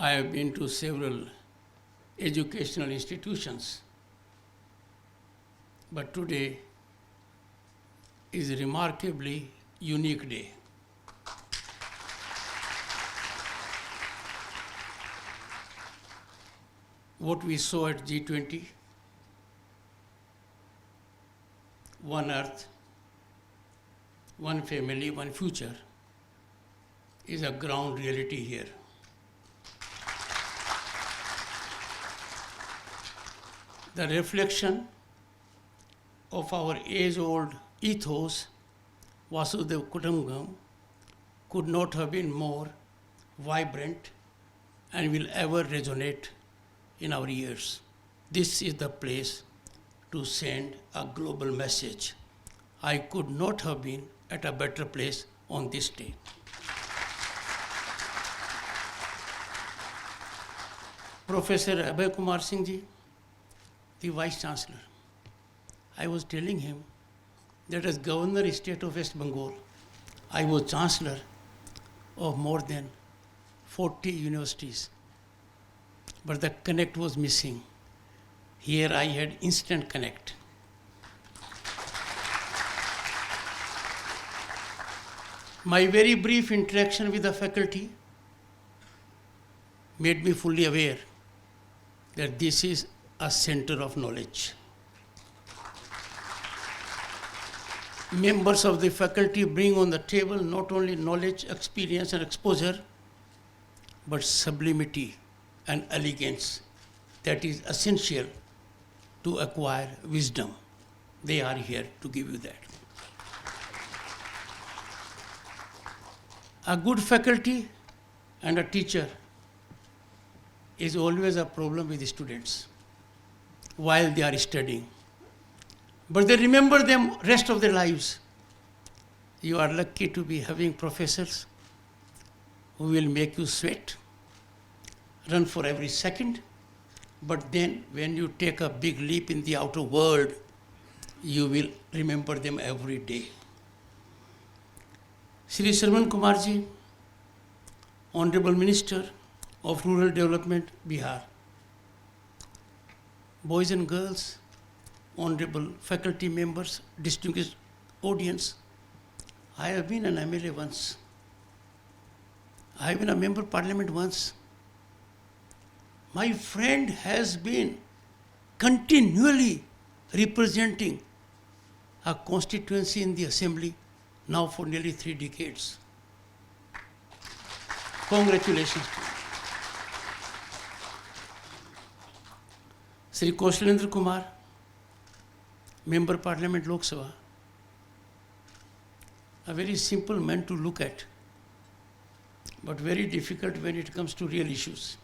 I have been to several educational institutions, but today is a remarkably unique day. What we saw at G20, one earth, one family, one future, is a ground reality here. The reflection of our age-old ethos, Vasudhaiva Kutumbakam, could not have been more vibrant and will ever resonate in our ears. This is the place to send a global message. I could not have been at a better place on this day. Professor Abhay Kumar Singh ji, the Vice Chancellor, I was telling him that as Governor State of West Bengal, I was Chancellor of more than 40 universities, but the connect was missing. Here I had instant connect. My very brief interaction with the faculty made me fully aware that this is a center of knowledge. Members of the faculty bring on the table not only knowledge, experience, and exposure, but sublimity and elegance that is essential to acquire wisdom. They are here to give you that. A good faculty and a teacher is always a problem with the students while they are studying. But they remember them rest of their lives. You are lucky to be having professors who will make you sweat, run for every second, but then when you take a big leap in the outer world, you will remember them every day. Shri Shravan Kumar ji, Honorable Minister of Rural Development, Bihar. Boys and girls, honorable faculty members, distinguished audience, I have been an MLA once. I have been a member of parliament once. My friend has been continually representing a constituency in the assembly now for nearly 3 decades. Congratulations to you. Shri Kaushalendra Kumar, Member Parliament Lok Sabha, a very simple man to look at, but very difficult when it comes to real issues.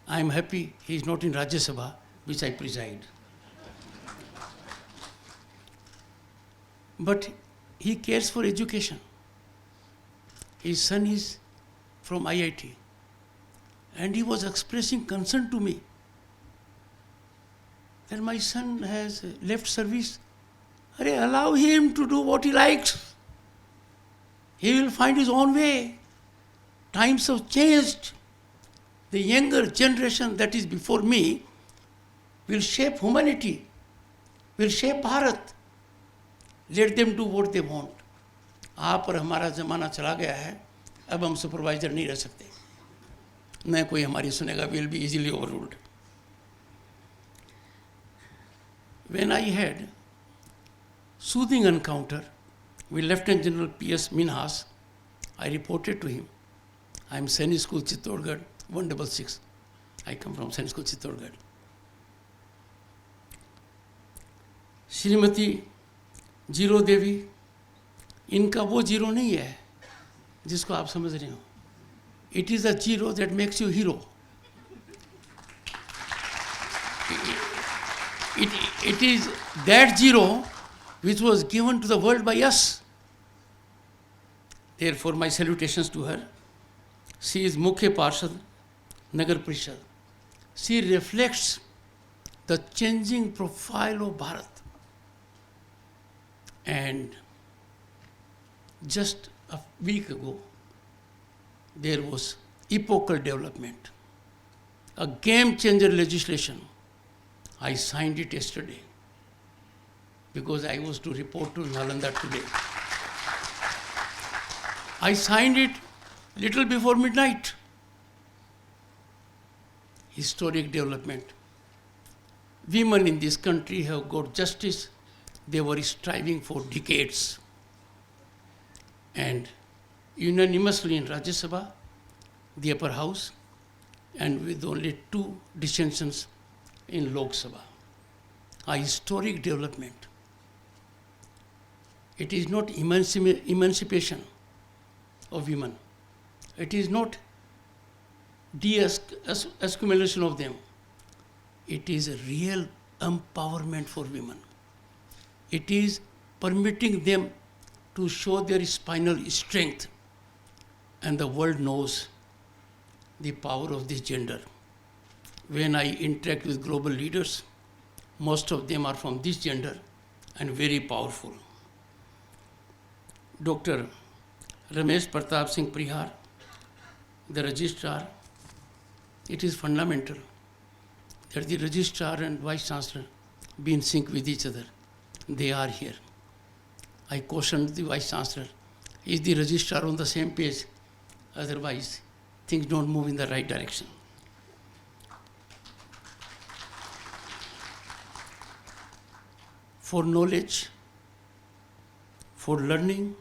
I am happy he is not in Rajya Sabha, which I preside. But he cares for education. His son is from IIT, and he was expressing concern to me that my son has left service. Allow him to do what he likes. He will find his own way. Times have changed. The younger generation that is before me will shape humanity, will shape Bharat. Let them do what they want. आप और हमारा ज़माना चला गया है, अब हम supervisor नहीं रह सकते, न कोई हमारी सुनेगा, will be easily overruled. When I had soothing encounter with Lieutenant General P.S. Minhas, I reported to him, I am Sainik School Chittorgarh 166. I come from Sainik School Chittorgarh. Shrimati Zero Devi, इनका वो जीरो नहीं है जिसको आप समझ रहे हो. It is a zero that makes you hero. It is that zero which was given to the world by us. Therefore, my salutations to her. She is Mukhya Parshad, Nagar Parishad. She reflects the changing profile of Bharat. And just a week ago, there was epochal development, a game changer legislation. I signed it yesterday because I was to report to Nalanda today. I signed it little before midnight. Historic development. Women in this country have got justice they were striving for decades. And unanimously in Rajya Sabha, the upper house, and with only 2 dissensions in Lok Sabha. A historic development. It is not emancipation of women. It is not de-accumulation of them. It is a real empowerment for women. It is permitting them to show their spinal strength, and the world knows the power of this gender. When I interact with global leaders, most of them are from this gender and very powerful. Dr. Ramesh Pratap Singh Prihar, the registrar, it is fundamental that the registrar and vice chancellor be in sync with each other. They are here. I cautioned the vice chancellor, is the registrar on the same page? Otherwise, things don't move in the right direction. For knowledge, for learning,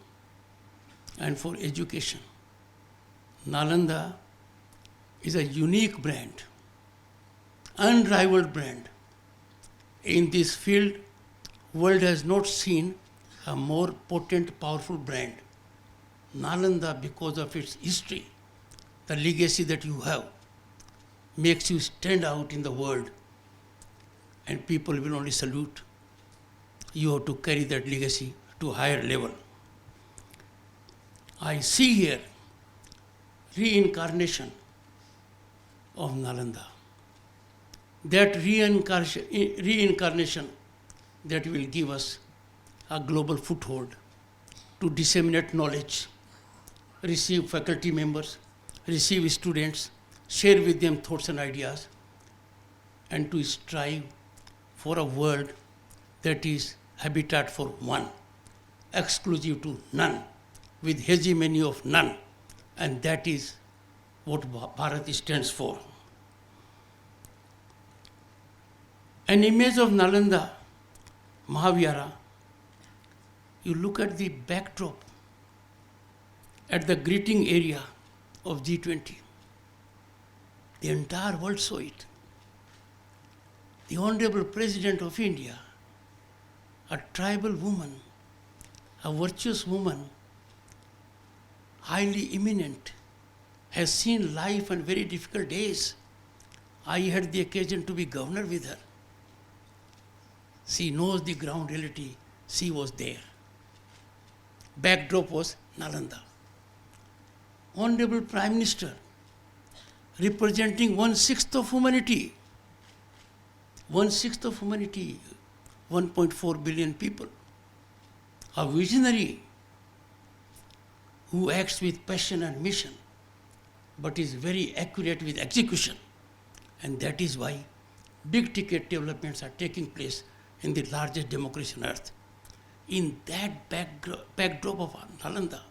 and for education, Nalanda is a unique brand, unrivaled brand. In this field, world has not seen a more potent, powerful brand. Nalanda, because of its history, the legacy that you have, makes you stand out in the world, and people will only salute. You have to carry that legacy to a higher level. I see here reincarnation of Nalanda. That reincarnation that will give us a global foothold to disseminate knowledge, receive faculty members, receive students, share with them thoughts and ideas, and to strive for a world that is habitat for one, exclusive to none, with hegemony of none, and that is what Bharat stands for. An image of Nalanda, Mahavihara, you look at the backdrop, at the greeting area of G20. The entire world saw it. The Hon'ble President of India, a tribal woman, a virtuous woman, highly eminent, has seen life and very difficult days. I had the occasion to be governor with her. She knows the ground reality. She was there. Backdrop was Nalanda. Honorable Prime Minister, representing 1/6 of humanity. 1/6 of humanity, 1.4 billion people. A visionary who acts with passion and mission, but is very accurate with execution. And that is why big ticket developments are taking place in the largest democracy on earth. In that backdrop of Nalanda,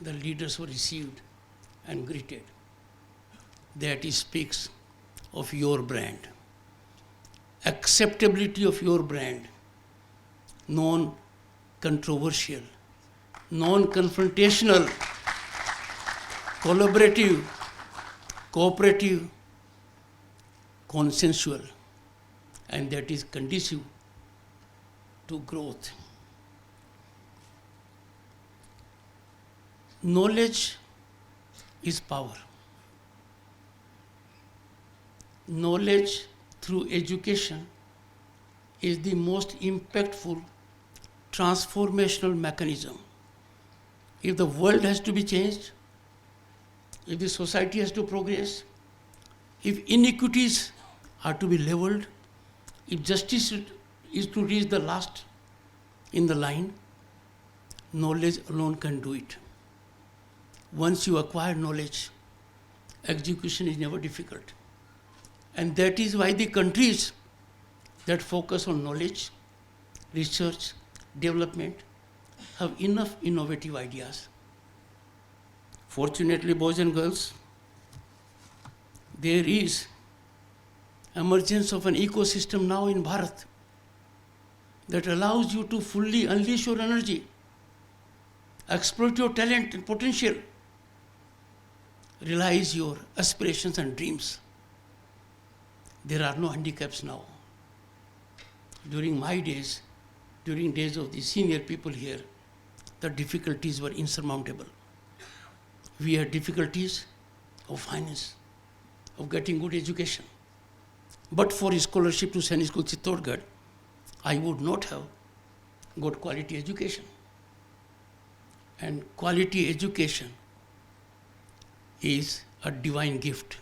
the leaders were received and greeted. That speaks of your brand, acceptability of your brand, non-controversial, non-confrontational, collaborative, cooperative, consensual, and that is conducive to growth. Knowledge is power. Knowledge through education is the most impactful transformational mechanism. If the world has to be changed, if the society has to progress, if inequities are to be leveled, if justice is to reach the last in the line, knowledge alone can do it. Once you acquire knowledge, execution is never difficult. And that is why the countries that focus on knowledge, research, development have enough innovative ideas. Fortunately, boys and girls, there is emergence of an ecosystem now in Bharat that allows you to fully unleash your energy, exploit your talent and potential, realize your aspirations and dreams. There are no handicaps now. During my days, during days of the senior people here, the difficulties were insurmountable. We had difficulties of finance, of getting good education. But for scholarship to Sainik School Chittorgarh, I would not have got quality education. And quality education is a divine gift.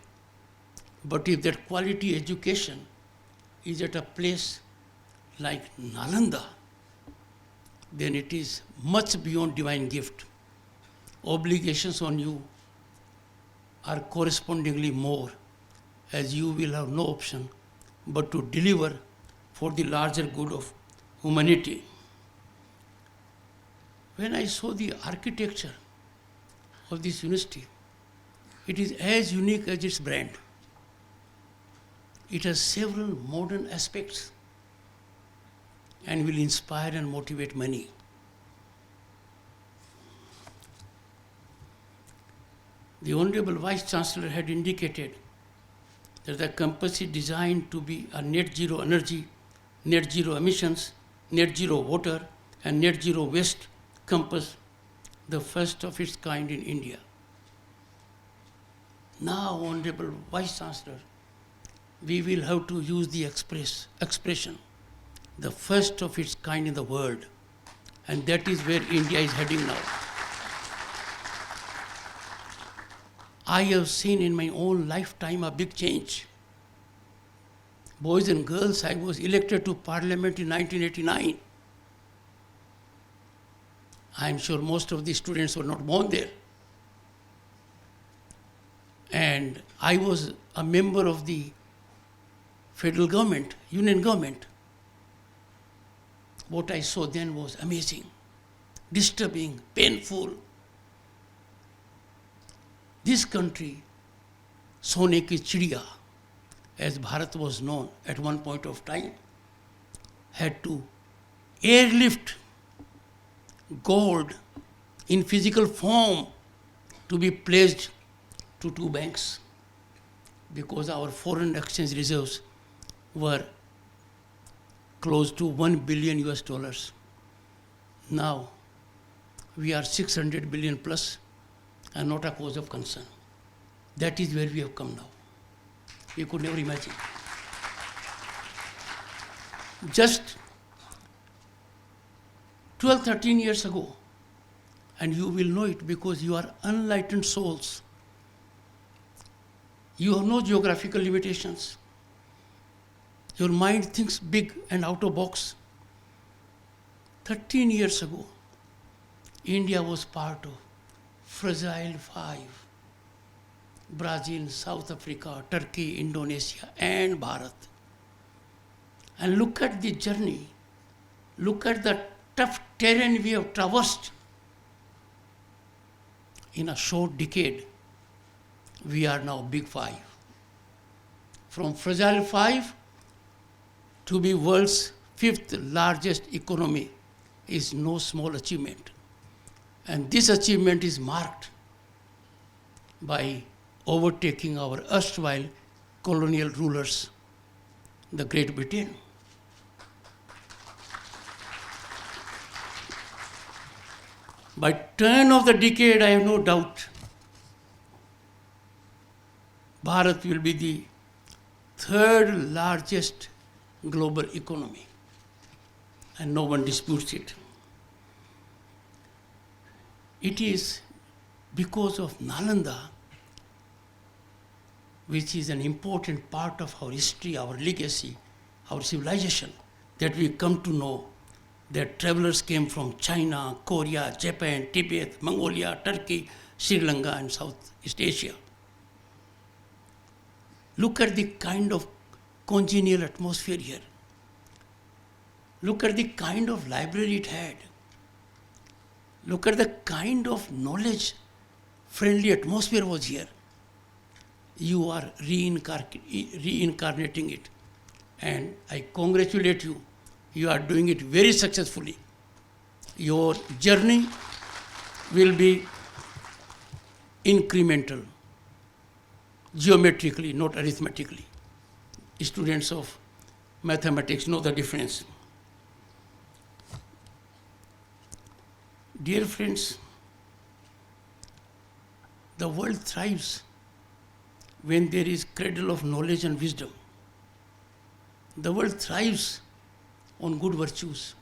But if that quality education is at a place like Nalanda, then it is much beyond divine gift. Obligations on you are correspondingly more, as you will have no option but to deliver for the larger good of humanity. When I saw the architecture of this university, it is as unique as its brand. It has several modern aspects and will inspire and motivate many. The Hon'ble Vice-Chancellor had indicated that the campus is designed to be a net zero energy, net zero emissions, net zero water, and net zero waste campus, the first of its kind in India. Now, Honorable Vice-Chancellor, we will have to use the expression, the first of its kind in the world, and that is where India is heading now. I have seen in my own lifetime a big change. Boys and girls, I was elected to Parliament in 1989. I am sure most of the students were not born there. And I was a member of the federal government, union government. What I saw then was amazing, disturbing, painful. This country, Sone ki Chidiya, as Bharat was known at one point of time, had to airlift gold in physical form to be pledged to two banks because our foreign exchange reserves were close to $1 billion US. Now, we are 600 billion plus and not a cause of concern. That is where we have come now. We could never imagine. Just 12, 13 years ago, and you will know it because you are enlightened souls. You have no geographical limitations. Your mind thinks big and out of box. 13 years ago, India was part of Fragile Five: Brazil, South Africa, Turkey, Indonesia, and Bharat. And look at the journey. Look at the tough terrain we have traversed. In a short decade, we are now Big Five. From Fragile Five to be world's fifth largest economy is no small achievement. And this achievement is marked by overtaking our erstwhile colonial rulers, the Great Britain. By turn of the decade, I have no doubt, Bharat will be the third largest global economy, and no one disputes it. It is because of Nalanda, which is an important part of our history, our legacy, our civilization, that we come to know that travelers came from China, Korea, Japan, Tibet, Mongolia, Turkey, Sri Lanka, and Southeast Asia. Look at the kind of congenial atmosphere here. Look at the kind of library it had. Look at the kind of knowledge-friendly atmosphere was here. You are reincarnating it. And I congratulate you. You are doing it very successfully. Your journey will be incremental, geometrically, not arithmetically. Students of mathematics know the difference. Dear friends, the world thrives when there is cradle of knowledge and wisdom. The world thrives on good virtues,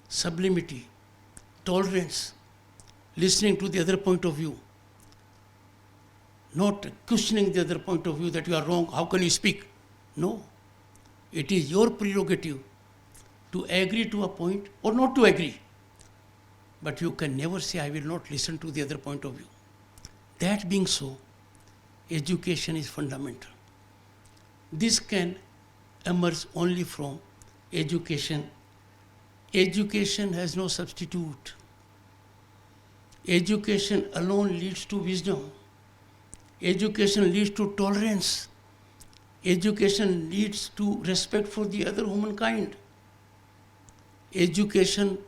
sublimity, tolerance, listening to the other point of view, not questioning the other point of view that you are wrong, how can you speak? No. It is your prerogative to agree to a point or not to agree. But you can never say, I will not listen to the other point of view. That being so, education is fundamental. This can emerge only from education. Education has no substitute. Education alone leads to wisdom. Education leads to tolerance. Education leads to respect for the other humankind. Education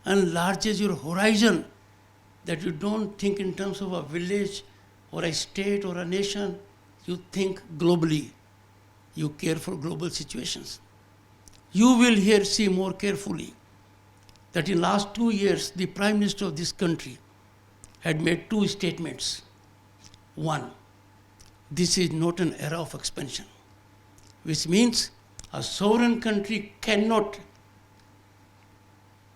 enlarges your horizon, that you don't think in terms of a village or a state or a nation. You think globally. You care for global situations. You will here see more carefully that in last 2 years, the Prime Minister of this country had made 2 statements. One, this is not an era of expansion, which means a sovereign country cannot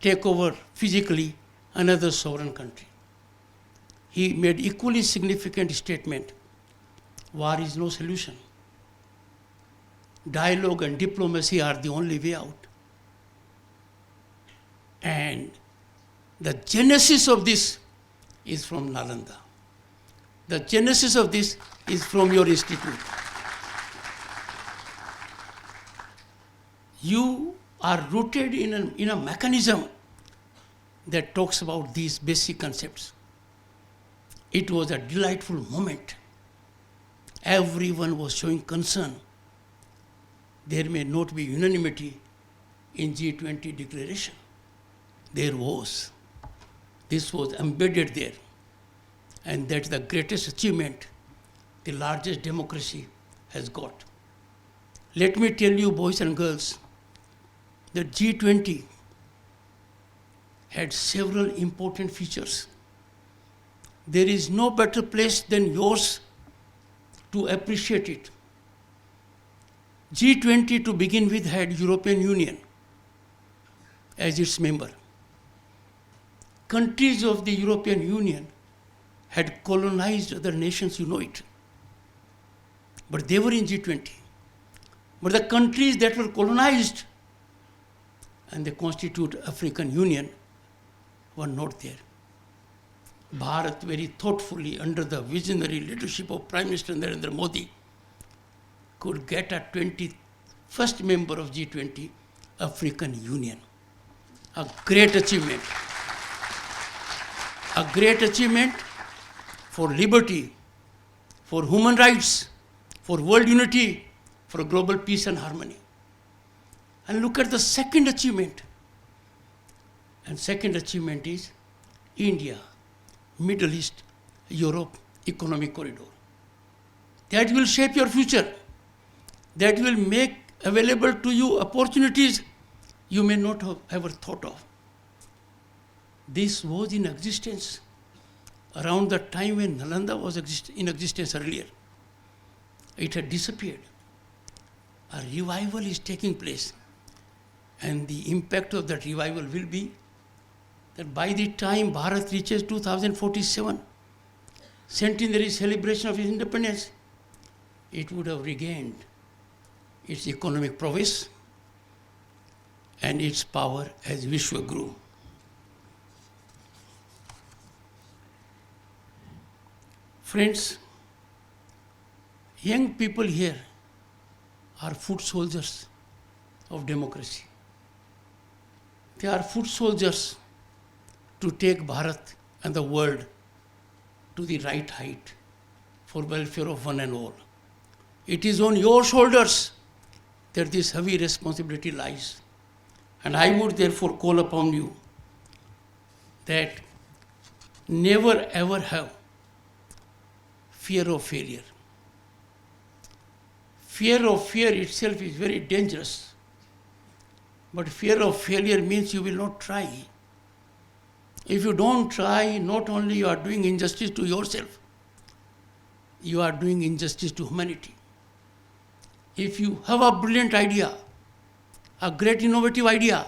take over physically another sovereign country. He made equally significant statement, war is no solution. Dialogue and diplomacy are the only way out. And the genesis of this is from Nalanda. The genesis of this is from your institute. You are rooted in a mechanism that talks about these basic concepts. It was a delightful moment. Everyone was showing concern. There may not be unanimity in G20 declaration. There was. This was embedded there. And that's the greatest achievement the largest democracy has got. Let me tell you, boys and girls, that G20 had several important features. There is no better place than yours to appreciate it. G20 to begin with had European Union as its member. Countries of the European Union had colonized other nations, you know it. But they were in G20. But the countries that were colonized and they constitute African Union were not there. Bharat very thoughtfully, under the visionary leadership of Prime Minister Narendra Modi, could get a 21st member of G20, African Union. A great achievement. A great achievement for liberty, for human rights, for world unity, for global peace and harmony. And look at the second achievement. And second achievement is India, Middle East, Europe economic corridor. That will shape your future. That will make available to you opportunities you may not have ever thought of. This was in existence around the time when Nalanda was in existence earlier. It had disappeared. A revival is taking place. And the impact of that revival will be that by the time Bharat reaches 2047, centenary celebration of its independence, it would have regained its economic prowess and its power as Vishwaguru. Friends, Young people here are foot soldiers of democracy. They are foot soldiers to take Bharat and the world to the right height for welfare of one and all. It is on your shoulders that this heavy responsibility lies. And I would therefore call upon you that never ever have fear of failure. Fear itself is very dangerous. But fear of failure means you will not try. If you don't try, not only you are doing injustice to yourself, you are doing injustice to humanity. If you have a brilliant idea, a great innovative idea,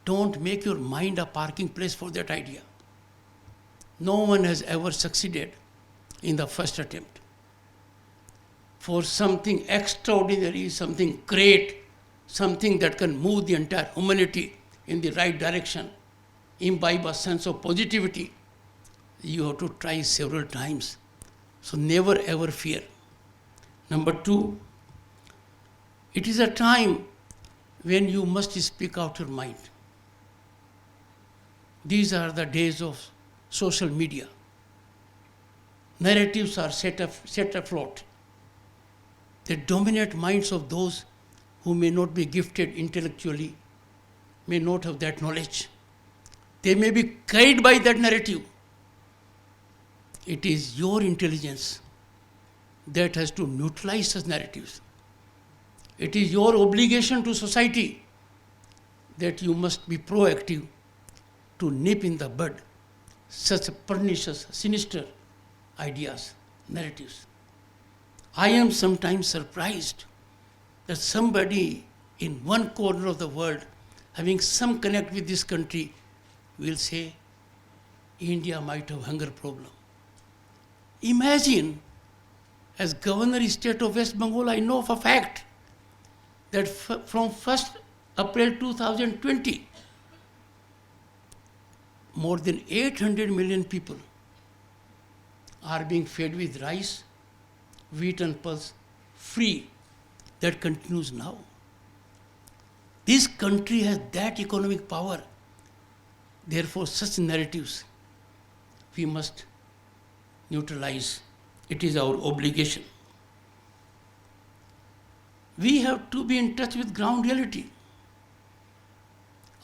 don't make your mind a parking place for that idea. No one has ever succeeded in the first attempt. For something extraordinary, something great, something that can move the entire humanity in the right direction, imbibe a sense of positivity, you have to try several times. So never ever fear. Number two, it is a time when you must speak out your mind. These are the days of social media. Narratives are set afloat. They dominate minds of those who may not be gifted intellectually, may not have that knowledge. They may be carried by that narrative. It is your intelligence that has to neutralize such narratives. It is your obligation to society that you must be proactive to nip in the bud such pernicious, sinister ideas, narratives. I am sometimes surprised that somebody in one corner of the world having some connect with this country will say India might have hunger problem. Imagine, as Governor State of West Bengal, I know of a fact that from 1st April 2020, more than 800 million people are being fed with rice, wheat and pulse free. That continues now. This country has that economic power. Therefore, such narratives we must neutralize. It is our obligation. We have to be in touch with ground reality.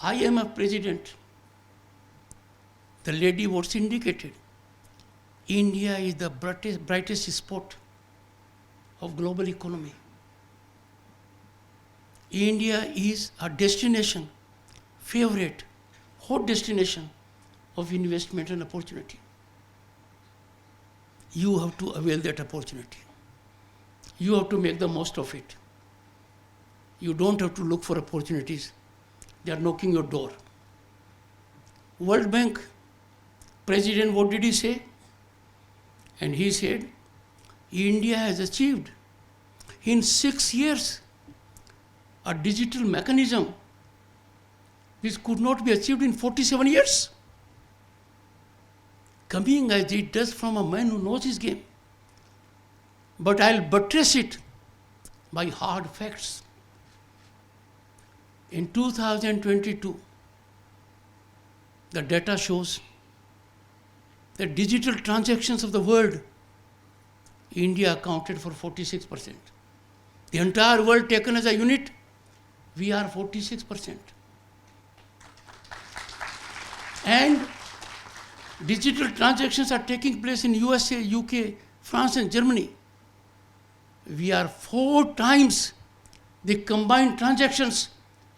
I am a president. The lady was indicated. India is the brightest spot of global economy. India is a destination, favorite, hot destination of investment and opportunity. You have to avail that opportunity. You have to make the most of it. You don't have to look for opportunities. They are knocking your door. World Bank President, what did he say? And he said, India has achieved in 6 years a digital mechanism which could not be achieved in 47 years. Coming as it does from a man who knows his game. But I'll buttress it by hard facts. In 2022, the data shows that digital transactions of the world, India accounted for 46%. The entire world taken as a unit, we are 46%. And digital transactions are taking place in USA, UK, France and Germany. We are 4 times the combined transactions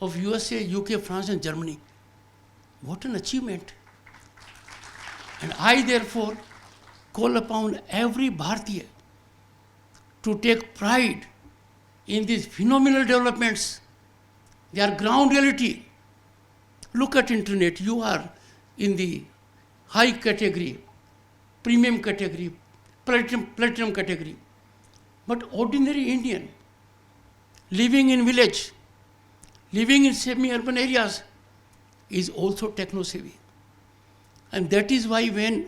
of USA, UK, France and Germany. What an achievement. And I therefore call upon every Bharatiya to take pride in these phenomenal developments. They are ground reality. Look at internet. You are in the high category, premium category, platinum category. But ordinary Indian living in village, living in semi-urban areas is also techno-savvy. And that is why when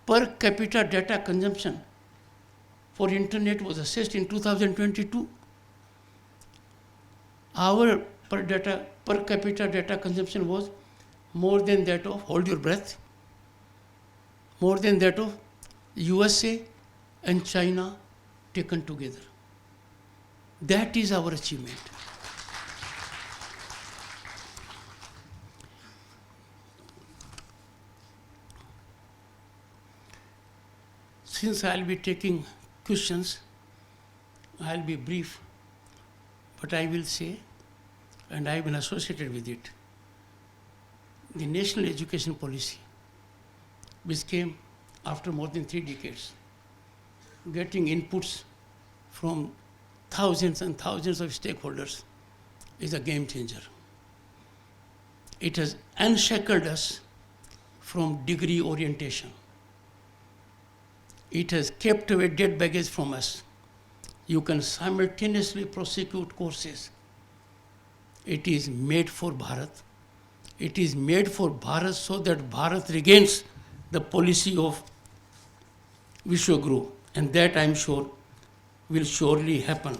per capita data consumption for internet was assessed in 2022. Our per capita data consumption was more than that of, hold your breath, more than that of USA and China taken together. That is our achievement. Since I'll be taking questions, I'll be brief, but I will say, and I've been associated with it, the national education policy, which came after more than 3 decades, getting inputs from thousands and thousands of stakeholders, is a game changer. It has unshackled us from degree orientation. It has kept away dead baggage from us. You can simultaneously prosecute courses. It is made for Bharat. It is made for Bharat so that Bharat regains the policy of Vishwaguru, and that I'm sure will surely happen.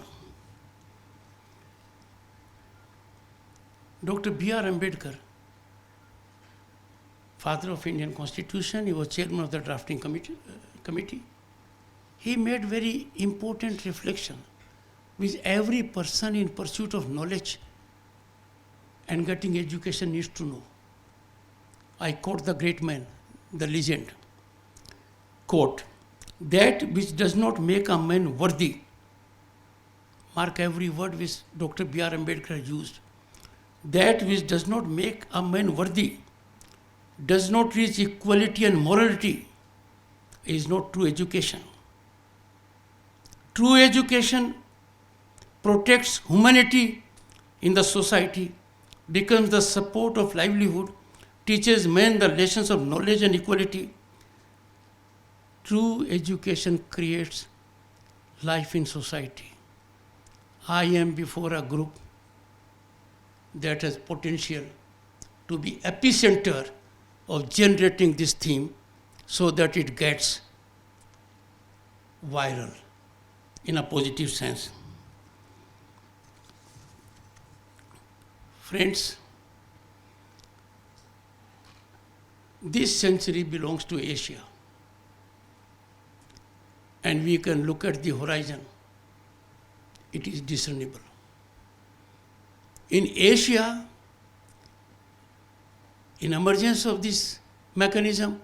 Dr. B.R. Ambedkar, father of Indian Constitution, he was chairman of the drafting committee. He made very important reflection which every person in pursuit of knowledge and getting education needs to know. I quote the great man, the legend. Quote, that which does not make a man worthy, mark every word which Dr. B.R. Ambedkar used, that which does not make a man worthy, does not reach equality and morality, is not true education. True education protects humanity in the society, becomes the support of livelihood, teaches men the lessons of knowledge and equality. True education creates life in society. I am before a group that has potential to be epicenter of generating this theme so that it gets viral in a positive sense. Friends, this century belongs to Asia, and we can look at the horizon. It is discernible. In Asia, in emergence of this mechanism,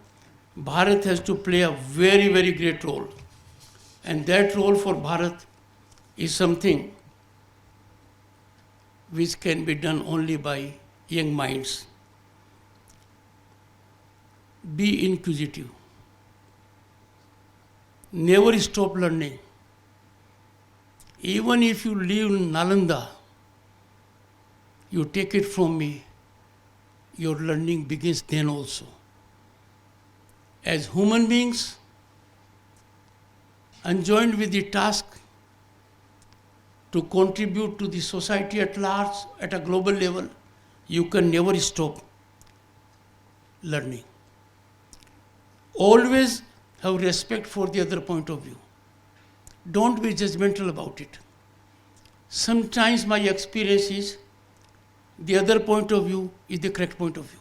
Bharat has to play a very, very great role. And that role for Bharat is something which can be done only by young minds. Be inquisitive. Never stop learning. Even if you live in Nalanda, you take it from me, your learning begins then also. As human beings, enjoined with the task to contribute to the society at large at a global level, you can never stop learning. Always have respect for the other point of view. Don't be judgmental about it. Sometimes my experience is the other point of view is the correct point of view.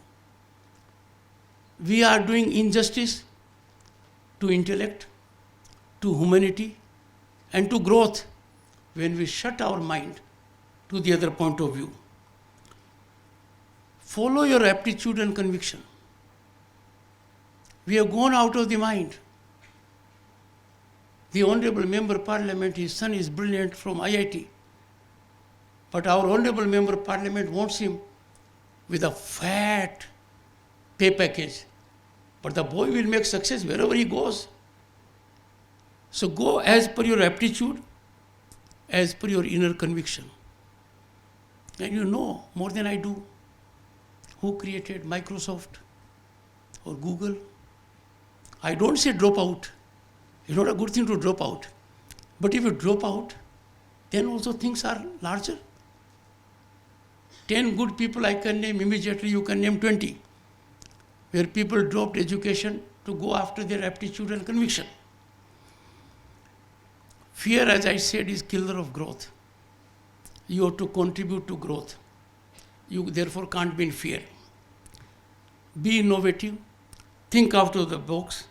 We are doing injustice to intellect, to humanity, and to growth when we shut our mind to the other point of view. Follow your aptitude and conviction. We have gone out of the mind. The Honorable Member of Parliament, his son is brilliant from IIT, but our Honorable Member of Parliament wants him with a fat pay package. But the boy will make success wherever he goes. So go as per your aptitude, as per your inner conviction. And you know more than I do who created Microsoft or Google. I don't say drop out. It's not a good thing to drop out. But if you drop out, then also things are larger. 10 good people I can name immediately, you can name 20, where people dropped education to go after their aptitude and conviction. Fear, as I said, is killer of growth. You have to contribute to growth. You therefore can't be in fear. Be innovative. Think out of the box.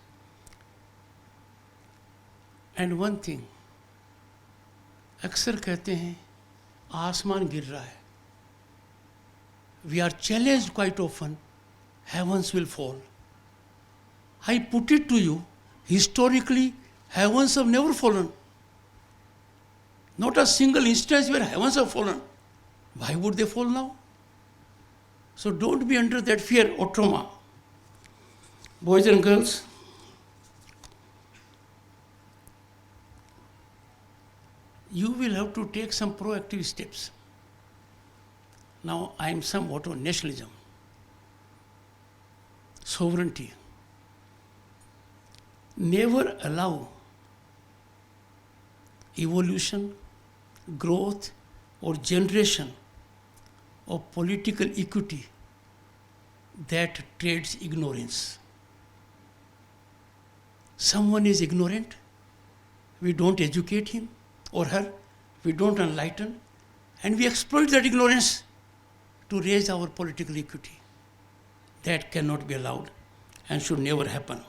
And one thing, अक्सर कहते हैं आसमान गिर रहा है. We are challenged quite often, heavens will fall. I put it to you, historically, heavens have never fallen. Not a single instance where heavens have fallen. Why would they fall now? So don't be under that fear or trauma. Boys and girls, you will have to take some proactive steps. Now I am somewhat on nationalism, sovereignty. Never allow evolution, growth, or generation of political equity that trades ignorance. Someone is ignorant, we don't educate him or her, we don't enlighten, and we exploit that ignorance to raise our political equity. That cannot be allowed and should never happen.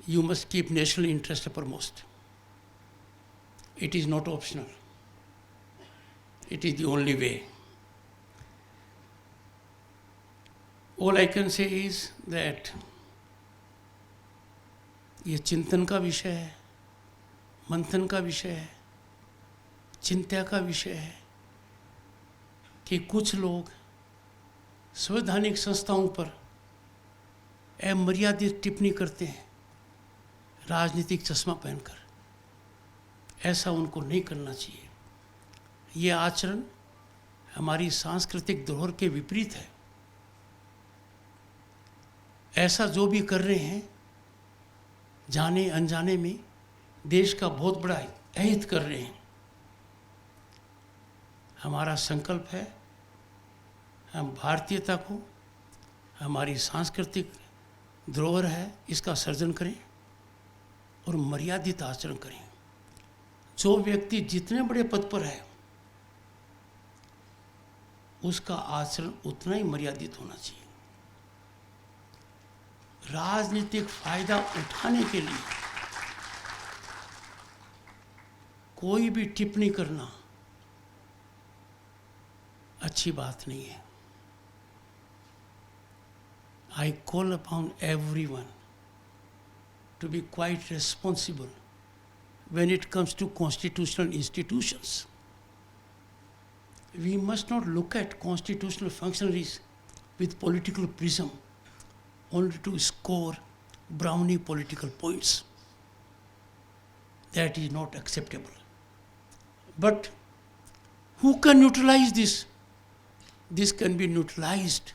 You must keep national interest uppermost. It is not optional. It is the only way. All I can say is that ये चिंतन का विषय है, मंथन का विषय है, चिंता का विषय है कि कुछ लोग संवैधानिक संस्थाओं पर अमर्यादित टिप्पणी करते हैं राजनीतिक चश्मा पहनकर. ऐसा उनको नहीं करना चाहिए. ये आचरण हमारी सांस्कृतिक धरोहर के विपरीत है. ऐसा जो भी कर रहे हैं जाने अनजाने में देश का बहुत बड़ा अहित कर रहे हैं. हमारा संकल्प है हम भारतीयता को, हमारी सांस्कृतिक धरोहर है, इसका सर्जन करें और मर्यादित आचरण करें. जो व्यक्ति जितने बड़े पद पर है उसका आचरण उतना ही मर्यादित होना चाहिए. राजनीतिक फायदा उठाने के लिए कोई भी टिप्पणी करना अच्छी बात नहीं है. I call upon everyone to be quite responsible when it comes to constitutional institutions. We must not look at constitutional functionaries with political prism only to score brownie political points. That is not acceptable. But who can neutralize this? This can be neutralized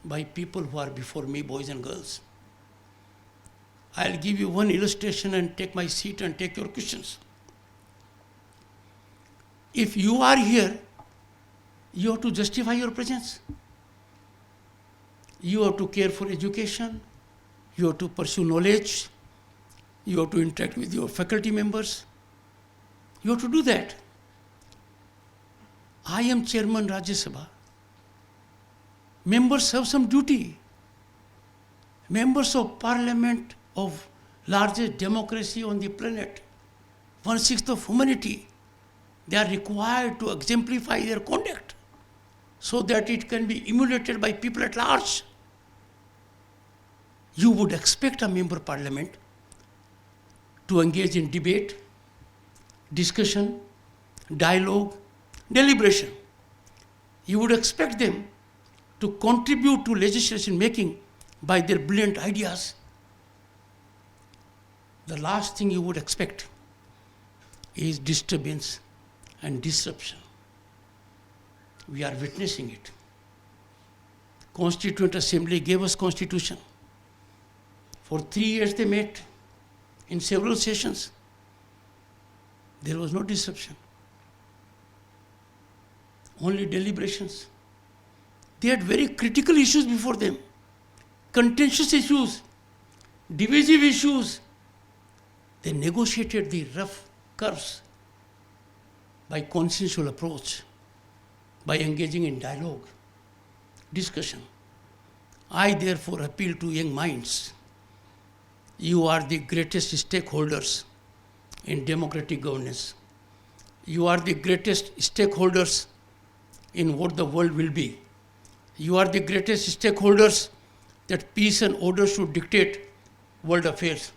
by people who are before me, boys and girls. I'll give you one illustration and take my seat and take your questions. If you are here, you have to justify your presence. You have to care for education. You have to pursue knowledge. You have to interact with your faculty members. You have to do that. I am Chairman Rajya Sabha. Members have some duty. Members of Parliament of largest democracy on the planet, 1/6 of humanity, they are required to exemplify their conduct so that it can be emulated by people at large. You would expect a member of Parliament to engage in debate, discussion, dialogue, deliberation. You would expect them to contribute to legislation making by their brilliant ideas. The last thing you would expect is disturbance and disruption. We are witnessing it. Constituent Assembly gave us constitution. For 3 years they met in several sessions. There was no disruption. Only deliberations. They had very critical issues before them. Contentious issues, divisive issues, They negotiated the rough curves by consensual approach, by engaging in dialogue, discussion. I therefore appeal to young minds. You are the greatest stakeholders in democratic governance. You are the greatest stakeholders in what the world will be. You are the greatest stakeholders that peace and order should dictate world affairs.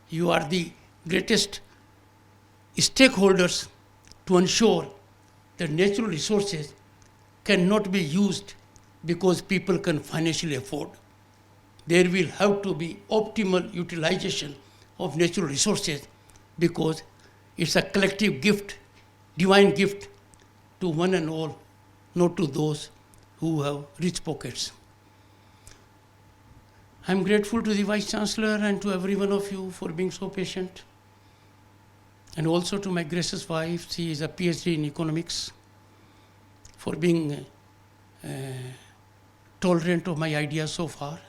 You are the greatest stakeholders to ensure that natural resources cannot be used because people can financially afford. There will have to be optimal utilization of natural resources because it's a collective gift, divine gift to one and all, not to those who have rich pockets. I'm grateful to the Vice Chancellor and to every one of you for being so patient. And also to my gracious wife, she is a PhD in economics, for being tolerant of my ideas so far.